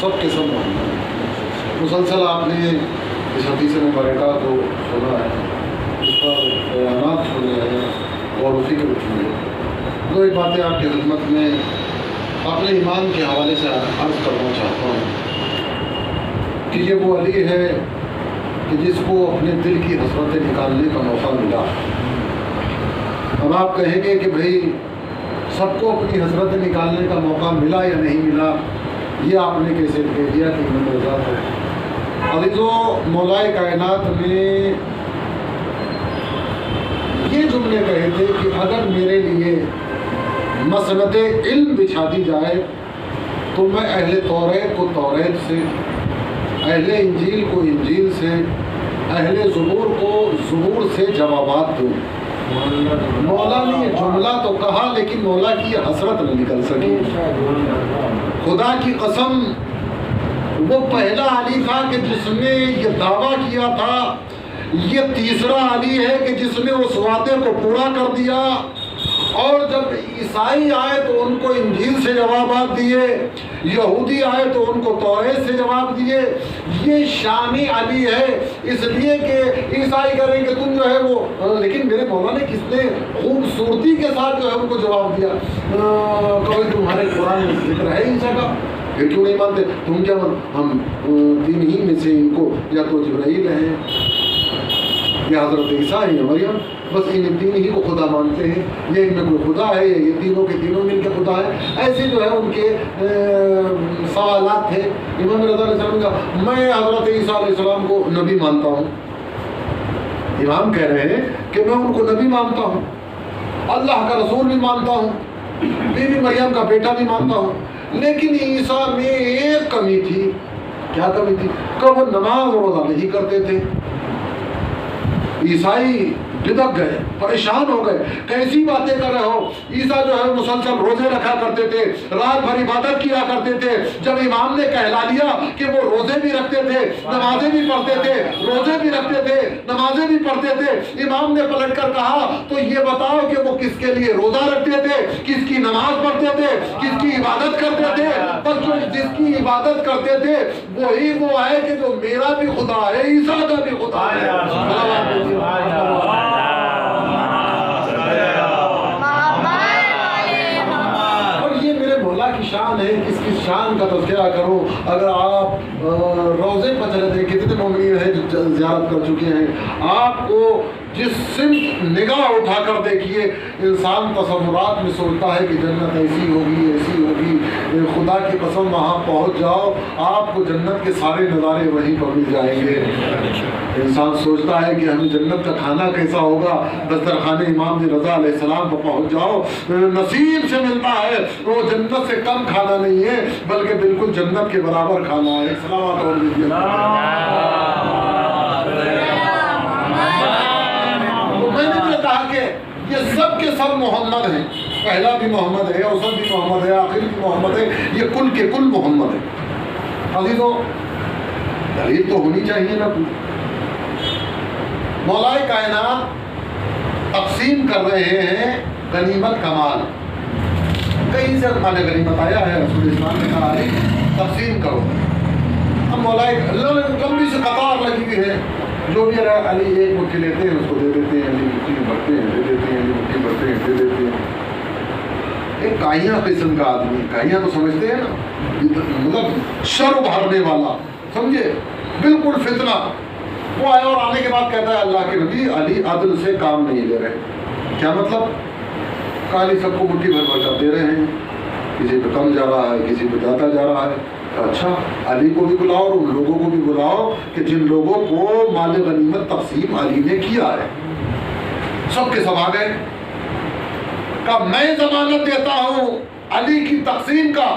سب کے سب محمد ہیں۔ مسلسل آپ نے اس حدیث مبارکہ کو سنا ہے، اس پر بیانات سنے ہیں اور و فکر کیے۔ دو ایک باتیں آپ کی خدمت میں اپنے ایمان کے حوالے سے عرض کرنا چاہتا ہوں کہ یہ وہ علی ہے کہ جس کو اپنے دل کی حسرتیں نکالنے کا موقع ملا۔ اب آپ کہیں گے کہ بھائی سب کو اپنی حسرتیں نکالنے کا موقع ملا یا نہیں ملا، یہ آپ نے کیسے کہہ دیا کہ امام رضا ہے؟ عزیزو، مولائے کائنات نے یہ جملے کہے تھے کہ اگر میرے لیے مسند علم بچھا دی جائے تو میں اہل توریت کو توریت سے، اہل انجیل کو انجیل سے، اہل زبور کو زبور سے جوابات دوں۔ مولا نے یہ جملہ تو کہا لیکن مولا کی یہ حسرت نہ نکل سکی۔ خدا کی قسم، وہ پہلا علی تھا کہ جس نے یہ دعویٰ کیا تھا، یہ تیسرا علی ہے کہ جس نے اس وعدے کو پورا کر دیا، اور جب عیسائی آئے تو ان کو انجیل سے جوابات دیے، یہودی آئے تو ان کو توریت سے جواب دیے۔ یہ شامی علی ہے، اس لیے کہ عیسائی کریں کہ تم جو ہے وہ، لیکن میرے مولا نے کس نے خوبصورتی کے ساتھ جو ہے ان کو جواب دیا، کبھی تمہارے قرآن میں ذکر ہے عیسیٰ کا، پھر کیوں نہیں مانتے تم؟ کیا ہم تین ہی میں سے ان کو یا تو جبرائیل ہیں یا حضرت عیسیٰ ہیں یا مریم، بس ان تین ہی کو خدا مانتے ہیں، یہ ان میں کوئی خدا ہے، یہ تینوں کے تینوں مل کے خدا ہے؟ ایسے جو ہے ان کے سوالات تھے۔ امام رضا علیہ السلام نے کہا میں حضرت عیسیٰ علیہ السلام کو نبی مانتا ہوں۔ امام کہہ رہے ہیں کہ میں ان کو نبی مانتا ہوں، اللہ کا رسول بھی مانتا ہوں، بی بی مریم کا بیٹا بھی مانتا ہوں، لیکن عیسیٰ میں ایک کمی تھی۔ کیا کمی تھی؟ کہ وہ نماز روزہ نہیں کرتے تھے۔ عیسائی بدک گئے، پریشان ہو گئے، کیسی باتیں کر رہے ہو؟ عیسیٰ جو ہے مسلسل روزے رکھا کرتے تھے، رات بھر عبادت کیا کرتے تھے۔ جب امام نے کہلا دیا کہ وہ روزے بھی رکھتے تھے، نمازیں بھی پڑھتے تھے، روزے بھی رکھتے تھے، نمازیں بھی پڑھتے تھے، امام نے پلٹ کر کہا تو یہ بتاؤ کہ وہ کس کے لیے روزہ رکھتے تھے، کس کی نماز پڑھتے تھے، کس کی عبادت کرتے تھے؟ پر جو جس کی عبادت کرتے تھے وہی وہ ہے کہ جو میرا بھی خدا ہے، عیسیٰ کا بھی خدا ہے۔ کی شان ہے، کس کی شان کا تذکرہ کرو؟ اگر آپ روزے پر چلے تھے، کتنے مومنین ہیں جو زیارت کر چکے ہیں، آپ کو جس سمت نگاہ اٹھا کر دیکھیے، انسان تصورات میں سوچتا ہے کہ جنت ایسی ہوگی ایسی ہوگی، خدا کی قسم وہاں پہنچ جاؤ آپ کو جنت کے سارے نظارے وہیں پر مل جائیں گے۔ انسان سوچتا ہے کہ ہمیں جنت کا کھانا کیسا ہوگا، دسترخوان امام رضا علیہ السلام پر پہنچ جاؤ، نصیب سے ملتا ہے، وہ جنت سے کم کھانا نہیں ہے بلکہ بالکل جنت کے برابر کھانا ہے۔ سلامات اور میں نے جو کہا کہ یہ سب کے سب محمد ہیں، پہلا بھی محمد ہے، اوسط بھی محمد ہے، آخر بھی محمد ہے، یہ کل کے کل محمد ہے۔ عزیزو، دلیل تو ہونی چاہیے نا کوئی۔ مولائے کائنات تقسیم کر رہے ہیں غنیمت کا مال، کہیں سے مال غنیمت آیا ہے، رسول اسلام نے کہا علی تقسیم کرو۔ اب مولائے لمبی سے قطار لگی ہوئی ہے، جو بھی علی ایک مٹھی لیتے ہیں اس کو دے دیتے ہیں، علی مٹھی بھرتے ہیں دے دیتے ہیں، علی مٹھی بھرتے ہیں دے دیتے ہیں۔ ایک کائیاں قسم کا آدمی، کائیاں تو سمجھتے ہیں نا، مطلب شر بھرنے والا، سمجھے، بالکل فتنہ۔ وہ آیا اور آنے کے بعد کہتا ہے اللہ کے نبی علی عدل سے کام نہیں لے رہے۔ کیا مطلب؟ علی سب کو مٹھی بھر بھر کر دے رہے ہیں، کسی پہ کم جا رہا ہے، کسی پہ جاتا جا رہا ہے۔ اچھا، علی کو بھی بلاؤ اور ان لوگوں کو بھی بلاؤ کہ جن لوگوں کو مال غنیمت تقسیم علی نے کیا ہے۔ سب کے سب آ گئے، کہا میں ضمانت دیتا ہوں علی کی تقسیم کا،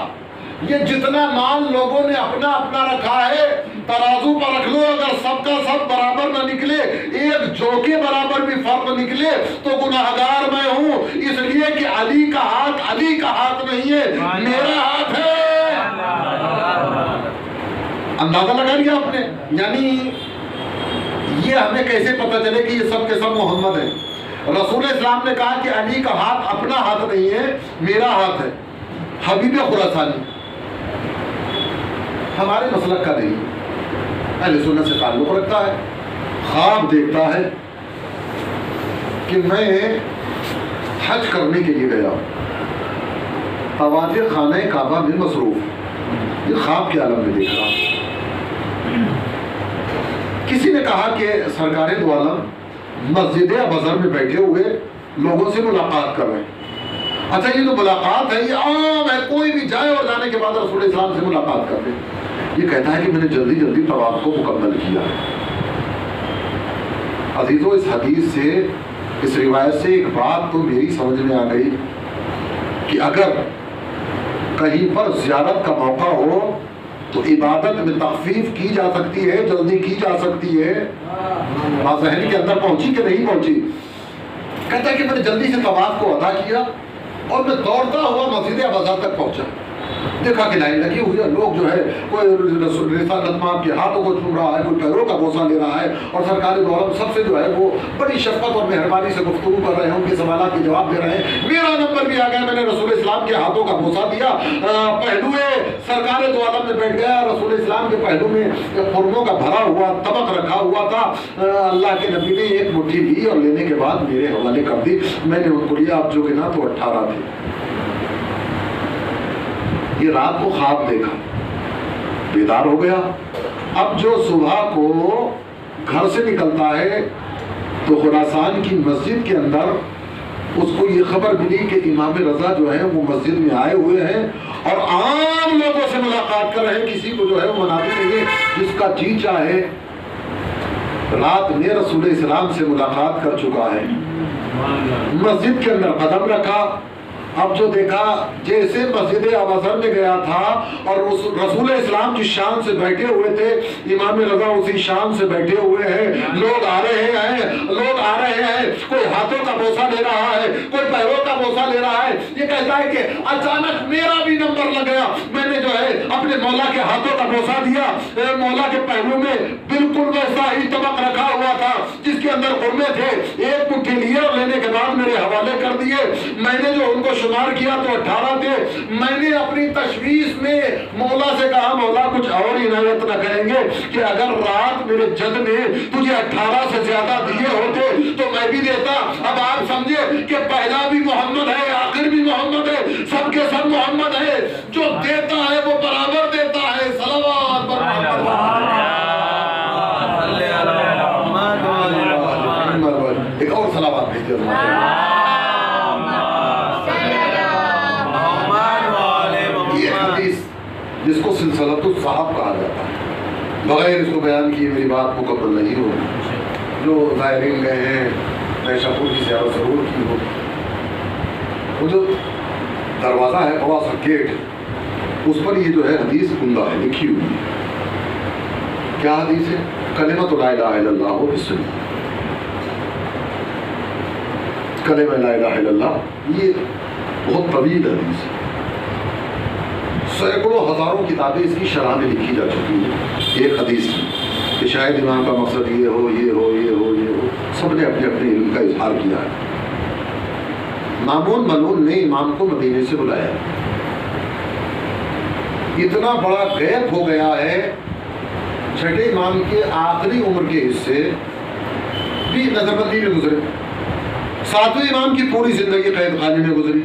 یہ جتنا مال لوگوں نے اپنا اپنا رکھا ہے ترازو پر رکھ لو، اگر سب کا سب برابر نہ نکلے، ایک جو کے برابر بھی فرق نکلے تو گناہگار میں ہوں، اس لیے کہ علی کا ہاتھ نہیں ہے، میرا ہاتھ ہے۔ اندازہ لگا لیا آپ نے؟ یعنی یہ ہمیں کیسے پتہ چلے کہ یہ سب کے سب محمد ہیں؟ رسول اسلام نے کہا کہ علی کا ہاتھ اپنا ہاتھ نہیں ہے، میرا ہاتھ ہے۔ حبیب خراسانی ہمارے مسلک کا نہیں، اہل سنت سے تعلق رکھتا ہے، خواب دیکھتا ہے کہ میں حج کرنے کے لیے گیا ہوں، طواف خانہ کعبہ میں مصروف، یہ خواب کے عالم میں دیکھ رہا ہوں۔ کسی نے کہا کہ سرکار دو عالم مسجد ابوذر میں بیٹھے ہوئے لوگوں سے ملاقات کر رہے ہیں۔ اچھا یہ جو ملاقات ہے یہ عام ہے، کوئی بھی جائے اور جانے کے بعد رسول اسلام سے ملاقات کر لے۔ یہ کہتا ہے کہ میں نے جلدی جلدی طواف کو مکمل کیا ہے۔ عزیزو، اس حدیث سے، اس روایت سے ایک بات تو میری سمجھ میں آ گئی کہ اگر کہیں پر زیارت کا موقع ہو تو عبادت میں تخفیف کی جا سکتی ہے، جلدی کی جا سکتی ہے۔ بات ذہن کے اندر پہنچی کہ نہیں پہنچی؟ کہتا ہے کہ میں نے جلدی سے طواف کو ادا کیا اور میں دوڑتا ہوا مسجد ابوذر تک پہنچا، دیکھا کہ لائن لگی ہوئی ہے، لوگ جو ہے کوئی رسالت مآب کے ہاتھوں کو چھو رہا ہے، کوئی پیروں کا بوسہ لے رہا ہے، اور سرکار دو عالم سب سے جو ہے وہ بڑی شفقت اور مہربانی سے گفتگو کر رہے ہیں، ان کے سوالات کے جواب دے رہے ہیں۔ میرا نمبر بھی آ گیا، میں نے رسول اسلام کے ہاتھوں کا بوسہ دیا، پہلوئے سرکار دو عالم میں بیٹھ گیا، رسول اسلام کے پہلو میں خرموں کا بھرا ہوا طبق رکھا ہوا تھا، اللہ کے نبی نے ایک مٹھی لی اور لینے کے بعد میرے حوالے کر دی، میں نے ان کو لیا، آپ جو گنا تو 18 تھے۔ یہ رات کو خواب دیکھا، بیدار ہو گیا، اب جو صبح کو گھر سے نکلتا ہے تو خراسان کی مسجد کے اندر اس کو یہ خبر ملی کہ امام رضا جو ہے وہ مسجد میں آئے ہوئے ہیں اور عام لوگوں سے ملاقات کر رہے ہیں، کسی کو جو ہے وہ مناظر نہیں ہے، جس کا جی چاہے رات میں رسول اسلام سے ملاقات کر چکا ہے۔ مسجد کے اندر قدم رکھا، اب جو دیکھا جیسے مسجد ابوذر میں گیا تھا اور رسول اسلام جس شان سے بیٹھے ہوئے تھے، امام رضا اسی شان سے بیٹھے ہوئے ہیں، لوگ آ رہے ہیں، کوئی ہاتھوں کا بوسہ لے رہا ہے، کوئی پیروں کا بوسہ لے رہا ہے۔ یہ کہتا ہے کہ اچانک میرا بھی نمبر لگ گیا، میں نے جو ہے اپنے مولا کے ہاتھوں کا بوسہ دیا، مولا کے پہلو میں بالکل ویسا ہی طبق رکھا ہوا تھا جس کے اندر خرمے تھے، ایک مٹھی لیے اور لینے کے بعد میرے حوالے کر دیے، میں نے جو ان کو شمار کیا تو 18 تھے۔ میں نے اپنی تشویش میں مولا سے کہا، مولا کچھ اور عنایت نہ کریں گے کہ اگر رات میرے جد نے تجھے 18 سے زیادہ دیے ہوتے تو میں بھی دیتا۔ اب آپ سمجھے کہ پہلا بھی محمد ہے، آخر بھی محمد ہے، سب کے سب محمد ہے، جو دیتا ہے وہ برابر دیتا ہے۔ صلوات پر محمد، ایک اور صلوات بھیجیے۔ جس کو سلسلۃ الصحاب کہا جاتا ہے، بغیر اس کو بیان کیے میری بات مکمل نہیں ہو۔ جو زائرین گئے ہیں نیشاپور کی زیارت ضرور کی ہو، وہ جو دروازہ ہے، بڑا سا گیٹ، اس پر یہ جو ہے حدیث عمدہ ہے، لکھی ہوئی ہے۔ کیا حدیث ہے؟ کلمۃ لا الہ الا اللہ بسم کلمہ لا الہ الا اللہ، یہ بہت طویل حدیث ہے، سینکڑوں ہزاروں کتابیں اس کی شرح میں لکھی جا چکی ہیں ایک حدیث میں، کہ شاید امام کا مقصد یہ ہو، یہ ہو، یہ ہو، یہ ہو، سب نے اپنے اپنے علم کا اظہار کیا ہے۔ مامون ملون نے امام کو مدینے سے بلایا، اتنا بڑا غیب ہو گیا ہے، چھٹے امام کے آخری عمر کے حصے بھی نظر بندی میں گزرے، ساتویں امام کی پوری زندگی قید خانے میں گزری،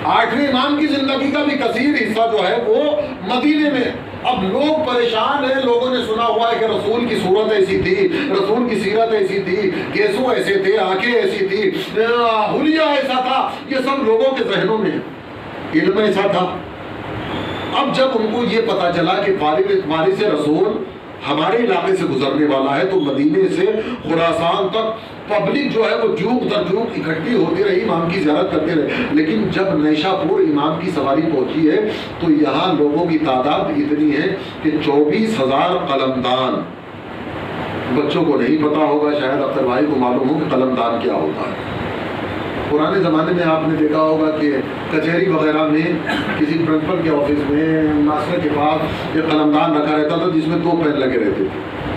آٹھویں امام کی زندگی کا بھی کثیر حصہ جو ہے وہ مدینے میں۔ اب لوگ پریشان ہیں، لوگوں نے سنا ہوا ہے کہ رسول کی صورت ایسی تھی، رسول کی سیرت ایسی تھی، گیسو ایسے تھے، آنکھیں ایسی تھی، حلیہ ایسا تھا، یہ سب لوگوں کے ذہنوں میں ہے، علم ایسا تھا۔ اب جب ان کو یہ پتا چلا کہ وارث رسول ہمارے علاقے سے گزرنے والا ہے، تو مدینے سے خراسان تک پبلک جو ہے وہ جوق در جوق اکٹھی ہوتی رہی، امام کی زیارت کرتے رہے۔ لیکن جب نیشاپور امام کی سواری پہنچی ہے تو یہاں لوگوں کی تعداد اتنی ہے کہ 24,000 قلمدان، بچوں کو نہیں پتا ہوگا، شاید اختر بھائی کو معلوم ہو کہ قلمدان کیا ہوتا ہے۔ پرانے زمانے میں آپ نے دیکھا ہوگا کہ کچہری وغیرہ میں کسی پرنسپل کے آفس میں ماسٹر کے پاس ایک قلمدان رکھا رہتا تھا جس میں 2 پین لگے رہتے تھے،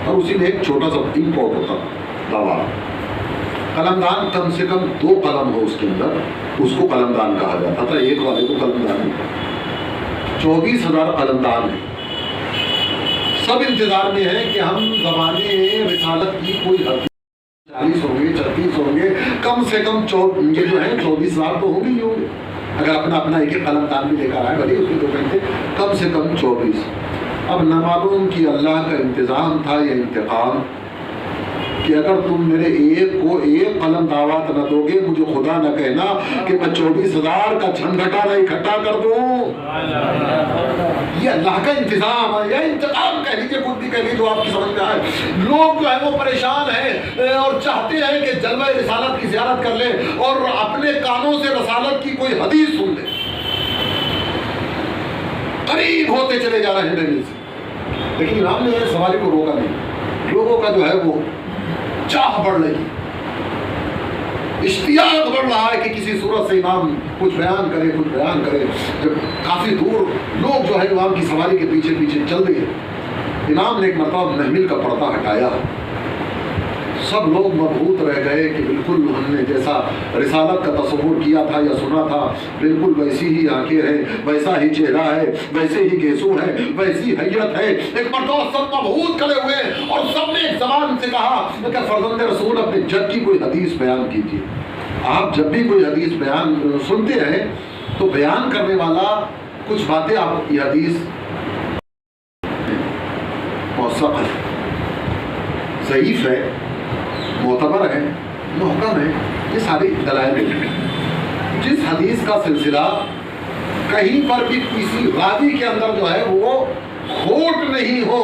اور اسی میں ایک چھوٹا سا انک پاٹ ہوتا تھا۔ قلمدان کم سے کم 2 قلم ہو اس کے اندر، اس کو قلمدان کہا جاتا تھا، ایک والے کو قلمدان نہیں۔ 24,000 قلمدان ہیں، سب انتظار میں ہیں کہ ہم زمانے رسالت کی کوئی حد 40 ہوں گے 36 ہوں گے کم سے کم یہ جو ہے 24 سال تو ہوں گے ہی ہوں گے اگر اپنا ایک ایک قلم دان بھی لے کر آئے بھلی اس کے 2 گھنٹے کم سے کم 24 اب نہ معلوم کہ اللہ کا انتظام تھا یا انتقام کہ اگر تم میرے ایک کو ایک قلم دعوت نہ دو گے مجھے خدا نہ کہنا کہ میں 24,000 کا جھنگھٹا نہ اکٹھا کر دوں یہ اللہ کا انتظام ہے یا انتقام کہہ لیجیے خود بھی کہہ لیجیے جو آپ کی سمجھ میں آئے لوگ جو ہے وہ پریشان ہیں اور چاہتے ہیں کہ جلوہ رسالت کی زیارت کر لیں اور اپنے کانوں سے رسالت کی کوئی حدیث سن لیں قریب ہوتے چلے جا رہے ہیں نبی سے لیکن امام نے اس سوال کو روکا نہیں لوگوں کا جو ہے وہ چاہ بڑھ رہی اشتیاق بڑھ رہا ہے کہ کسی صورت سے امام کچھ بیان کرے جب کافی دور لوگ جو ہے امام کی سواری کے پیچھے پیچھے چل رہے ہیں امام نے ایک مرتبہ محمل کا پردہ ہٹایا سب لوگ مبہوت رہ گئے کہ بالکل ہم نے جیسا رسالت کا تصور کیا تھا یا سنا تھا بالکل ویسی ہی آنکھیں ہیں ویسا ہی چہرہ ہے ویسے ہی گیسو ہے ویسی حیت ہے ایک مرتبہ سب مبہوت کھڑے ہوئے اور سب نے ایک زبان سے کہا کہ فرزند رسول اپنے جد کی کوئی حدیث بیان کیجیے آپ جب بھی کوئی حدیث بیان سنتے ہیں تو بیان کرنے والا کچھ باتیں آپ یہ حدیث موثق ہے ضعیف ہے معتبر ہے محکم ہے یہ ساری دلائل ہیں جس حدیث کا سلسلہ کہیں پر بھی کسی راوی کے اندر جو ہے وہ کھوٹ نہیں ہو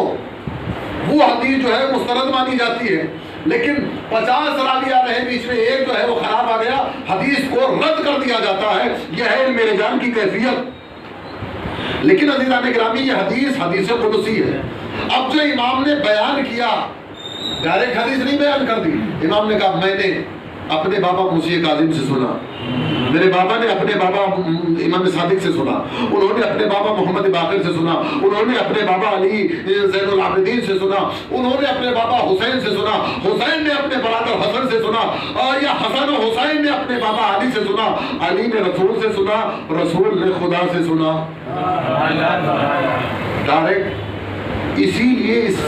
وہ حدیث جو ہے مسترد مانی جاتی ہے لیکن 50 راوی آ رہے ہیں بیچ میں ایک جو ہے وہ خراب آ گیا حدیث کو رد کر دیا جاتا ہے یہ ہے میرے جان کی کیفیت لیکن عزیزان گرامی یہ حدیث قدسی ہے اب جو امام نے بیان کیا ڈائریکٹ حدیث نہیں بیان کر دی امام نے کہا میں نے اپنے بابا موسی کاظم سے سنا میرے بابا نے اپنے بابا امام صادق سے سنا انہوں نے اپنے بابا محمد باقر سے سنا انہوں نے اپنے بابا علی زین العابدین سے سنا انہوں نے اپنے بابا حسین سے سنا حسین نے اپنے برادر حسن سے سنا یا حسن و حسین نے اپنے بابا علی سے سنا علی نے رسول سے سنا رسول نے خدا سے سنا ڈائریکٹ اسی لیے اس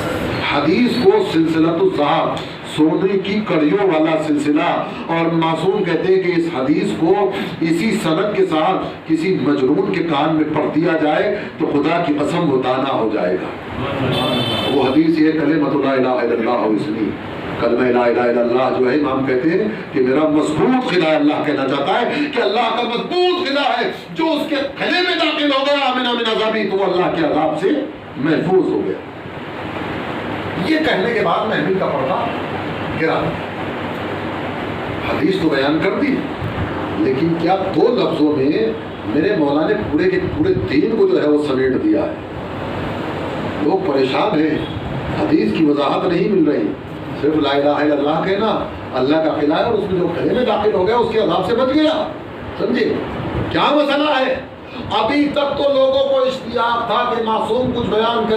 حدیث کو سلسلۃ الذہب سونے کی کڑیوں والا سلسلہ اور معصوم کہتے ہیں کہ اس حدیث کو اسی سند کے ساتھ کسی مجنون کے کان میں پڑھ دیا جائے تو خدا کی قسم وہ دانا ہو جائے گا وہ حدیث یہ کلمۃ لا الہ الا اللہ اسمی کلمہ لا الہ الا اللہ جو ہے امام کہتے ہیں کہ میرا مضبوط خدا اللہ کہنا چاہتا ہے کہ اللہ کا مضبوط خدا ہے جو اس کے گلے میں داخل ہو گیا آمنا من عذابی تو اللہ کے عذاب سے محفوظ ہو گیا یہ کہنے کے بعد محمل کا پردہ گرا حدیث تو بیان کر دی لیکن کیا 2 لفظوں میں میرے مولا نے پورے کے پورے دین کو جو ہے وہ سمیٹ دیا ہے لوگ پریشان ہیں حدیث کی وضاحت نہیں مل رہی صرف لا الہ الا اللہ کہنا اللہ کا قلعہ ہے اور اس میں جو گلے میں داخل ہو گیا اس کے عذاب سے بچ گیا سمجھے کیا مسئلہ ہے ابھی تک تو لوگوں کو اشتیاق تھا کہ معصوم کچھ بیان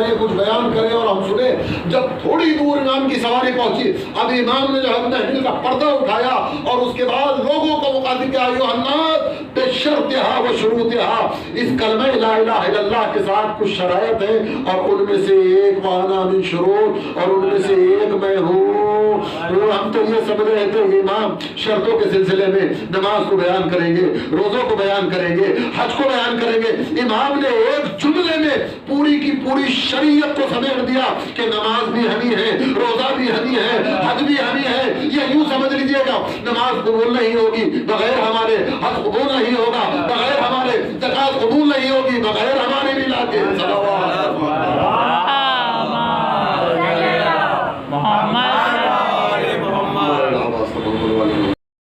کرے اور ہم سنے جب تھوڑی دور امام کی سواری پہنچی اب امام نے جو ہے محمل کا پردہ اٹھایا اور اس کے بعد لوگوں کو مخاطب کیا ایھا الناس بشرطھا و شروطھا اس کلمہ لا الہ الا اللہ کے ساتھ کچھ شرائط ہیں اور ان میں سے ایک وانا من شروط اور ان میں سے ایک میں ہوں ہم تو یہ سمجھ رہے تھے کہ امام شرطوں کے سلسلے میں نماز کو بیان کریں گے روزوں کو بیان کریں گے حج کو بیان کریں گے امام نے ایک جملے میں پوری کی پوری شریعت کو سمیٹ دیا کہ نماز بھی ہمیں ہے روزہ بھی ہمیں ہے حج بھی ہمیں ہے یہ یوں سمجھ لیجئے گا نماز قبول نہیں ہوگی بغیر ہمارے حج قبول نہیں ہوگا بغیر ہمارے زکات قبول نہیں ہوگی بغیر ہمارے ملا کے